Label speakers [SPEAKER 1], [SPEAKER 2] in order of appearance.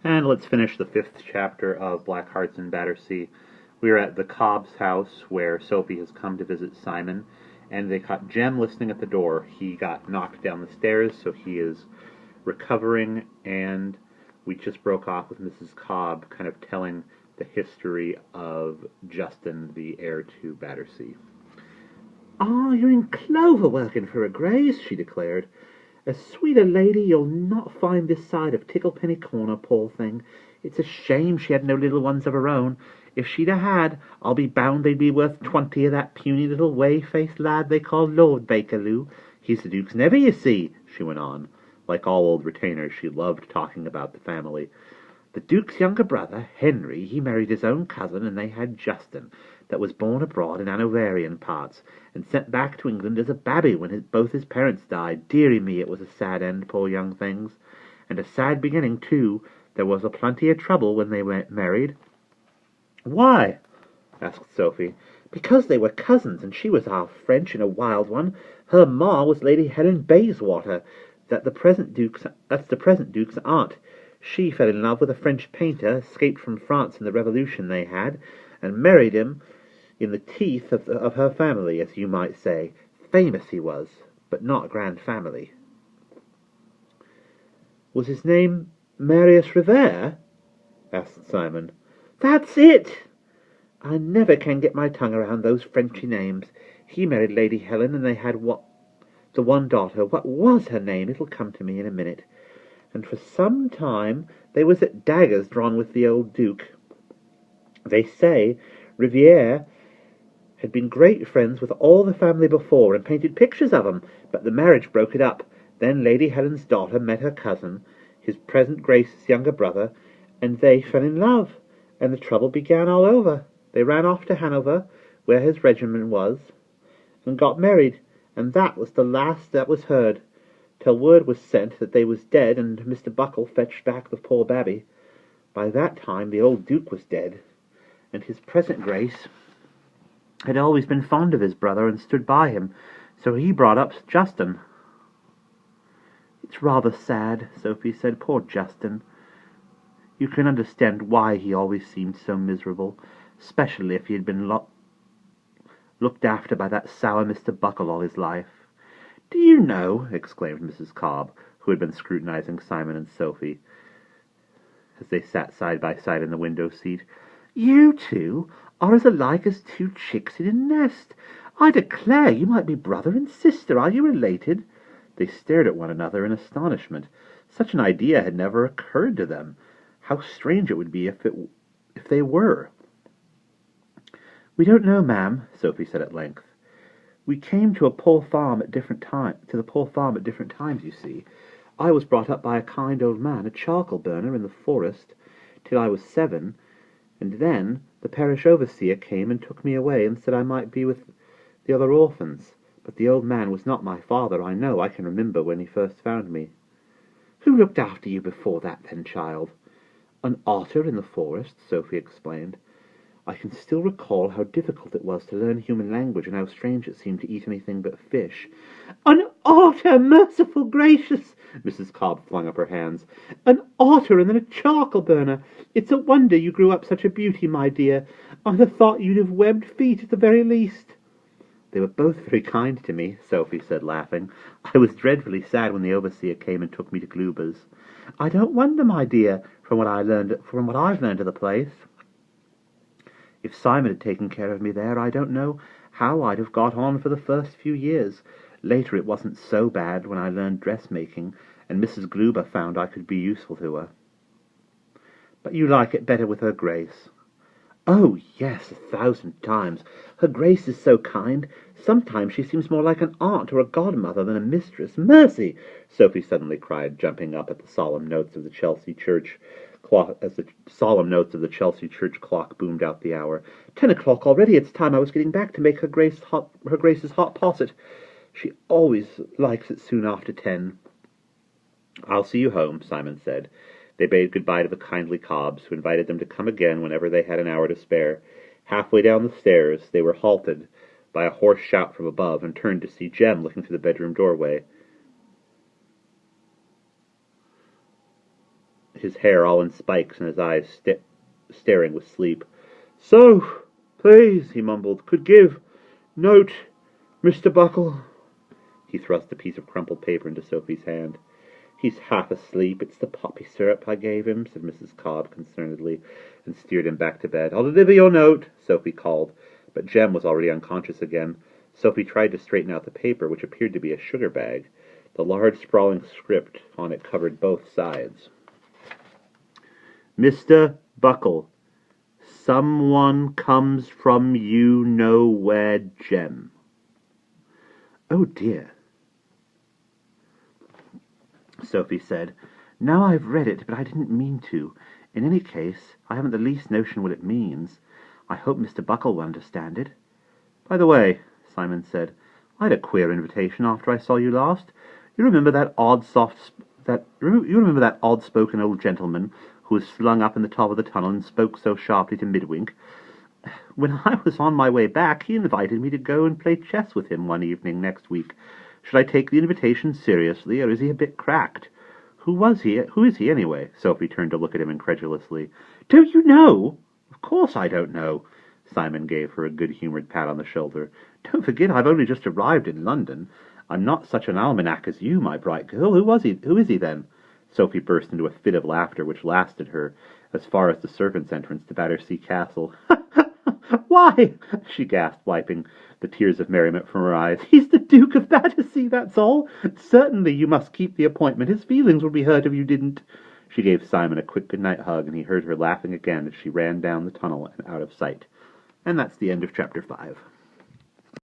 [SPEAKER 1] And let's finish the fifth chapter of Black Hearts in Battersea. We are at the Cobb's house where Sophie has come to visit Simon, and they caught Jem listening at the door. He got knocked down the stairs, so he is recovering, and we just broke off with Mrs. Cobb kind of telling the history of Justin, the heir to Battersea. "Ah, you're in clover working for her Grace," she declared. "As sweet a lady you'll not find this side of Ticklepenny Corner, poor thing. It's a shame she had no little ones of her own. If she'd had, I'll be bound they'd be worth 20 of that puny little whey-faced lad they call Lord Bakerloo. He's the Duke's nevy, you see," she went on. Like all old retainers, she loved talking about the family. "The Duke's younger brother, Henry, he married his own cousin, and they had Justin, that was born abroad in Hanoverian parts, and sent back to England as a babby when both his parents died. Deary me, it was a sad end, poor young things. And a sad beginning, too. There was a plenty of trouble when they were married." "Why?" asked Sophie. "Because they were cousins, and she was half French and a wild one. Her ma was Lady Helen Bayswater, that's the present Duke's aunt. She fell in love with a French painter, escaped from France in the Revolution they had, and married him in the teeth of her family, as you might say. Famous he was, but not grand family." "Was his name Marius Revere?" asked Simon. "That's it! I never can get my tongue around those Frenchy names. He married Lady Helen, and they had the one daughter. What was her name? It'll come to me in a minute. And for some time they was at daggers drawn with the old Duke. They say Riviere had been great friends with all the family before, and painted pictures of 'em, but the marriage broke it up. Then Lady Helen's daughter met her cousin, his present Grace's younger brother, and they fell in love, and the trouble began all over. They ran off to Hanover, where his regiment was, and got married, and that was the last that was heard, till word was sent that they was dead, and Mr. Buckle fetched back the poor babby. By that time the old Duke was dead, and his present Grace had always been fond of his brother and stood by him, so he brought up Justin." "It's rather sad," Sophie said. "Poor Justin. You can understand why he always seemed so miserable, especially if he had been looked after by that sour Mr. Buckle all his life." "Do you know," exclaimed Mrs. Cobb, who had been scrutinizing Simon and Sophie as they sat side by side in the window seat, "you two are as alike as two chicks in a nest. I declare you might be brother and sister. Are you related?" They stared at one another in astonishment. Such an idea had never occurred to them. How strange it would be if they were. "We don't know, ma'am," Sophie said at length. "We came to the poor farm at different times, you see. I was brought up by a kind old man, a charcoal burner in the forest, till I was 7, and then the parish overseer came and took me away and said I might be with the other orphans. But the old man was not my father, I know. I can remember when he first found me." "Who looked after you before that, then, child?" "An otter in the forest," Sophie explained. "I can still recall how difficult it was to learn human language, and how strange it seemed to eat anything but fish." "An otter! Merciful gracious!" Mrs. Cobb flung up her hands. "An otter and then a charcoal burner! It's a wonder you grew up such a beauty, my dear. I'd have thought you'd have webbed feet at the very least." "They were both very kind to me," Sophie said, laughing. "I was dreadfully sad when the overseer came and took me to Kluber's." "I don't wonder, my dear, from what I've learned of the place. If Simon had taken care of me there, I don't know how I'd have got on for the first few years. Later it wasn't so bad when I learned dressmaking, and Mrs. Gluber found I could be useful to her." "But you like it better with her Grace?" "Oh, yes, 1,000 times. Her Grace is so kind. Sometimes she seems more like an aunt or a godmother than a mistress. Mercy!" Sophie suddenly cried, jumping up at the solemn notes of the Chelsea church clock as the solemn notes of the Chelsea church clock boomed out the hour. 10 o'clock already. It's time I was getting back to make her Grace's hot posset. She always likes it soon after 10. "I'll see you home," Simon said. They bade goodbye to the kindly Cobbs, who invited them to come again whenever they had an hour to spare. Halfway down the stairs they were halted by a hoarse shout from above, and turned to see Jem looking through the bedroom doorway. his hair all in spikes and his eyes staring with sleep. "So, please," he mumbled, "could give note, Mr. Buckle." He thrust a piece of crumpled paper into Sophie's hand. "He's half asleep. It's the poppy syrup I gave him," said Mrs. Cobb concernedly, and steered him back to bed. "I'll deliver your note," Sophie called, but Jem was already unconscious again. Sophie tried to straighten out the paper, which appeared to be a sugar bag. The large, sprawling script on it covered both sides. "Mr. Buckle, someone comes from you know where, Jem." "Oh, dear," Sophie said. "Now I've read it, but I didn't mean to. In any case, I haven't the least notion what it means. I hope Mr. Buckle will understand it." "By the way," Simon said, "I had a queer invitation after I saw you last. You remember that odd-spoken old gentleman who was slung up in the top of the tunnel and spoke so sharply to Midwink? When I was on my way back, he invited me to go and play chess with him one evening next week. Should I take the invitation seriously, or is he a bit cracked? Who is he, anyway?" Sophie turned to look at him incredulously. "Don't you know?" "Of course I don't know." Simon gave her a good-humoured pat on the shoulder. "Don't forget I've only just arrived in London. I'm not such an almanac as you, my bright girl. Who is he, then?" Sophie burst into a fit of laughter which lasted her as far as the servants' entrance to Battersea Castle. "Why," she gasped, wiping the tears of merriment from her eyes, "he's the Duke of Battersea, that's all. Certainly you must keep the appointment. His feelings would be hurt if you didn't." She gave Simon a quick good-night hug, and he heard her laughing again as she ran down the tunnel and out of sight. And that's the end of Chapter 5.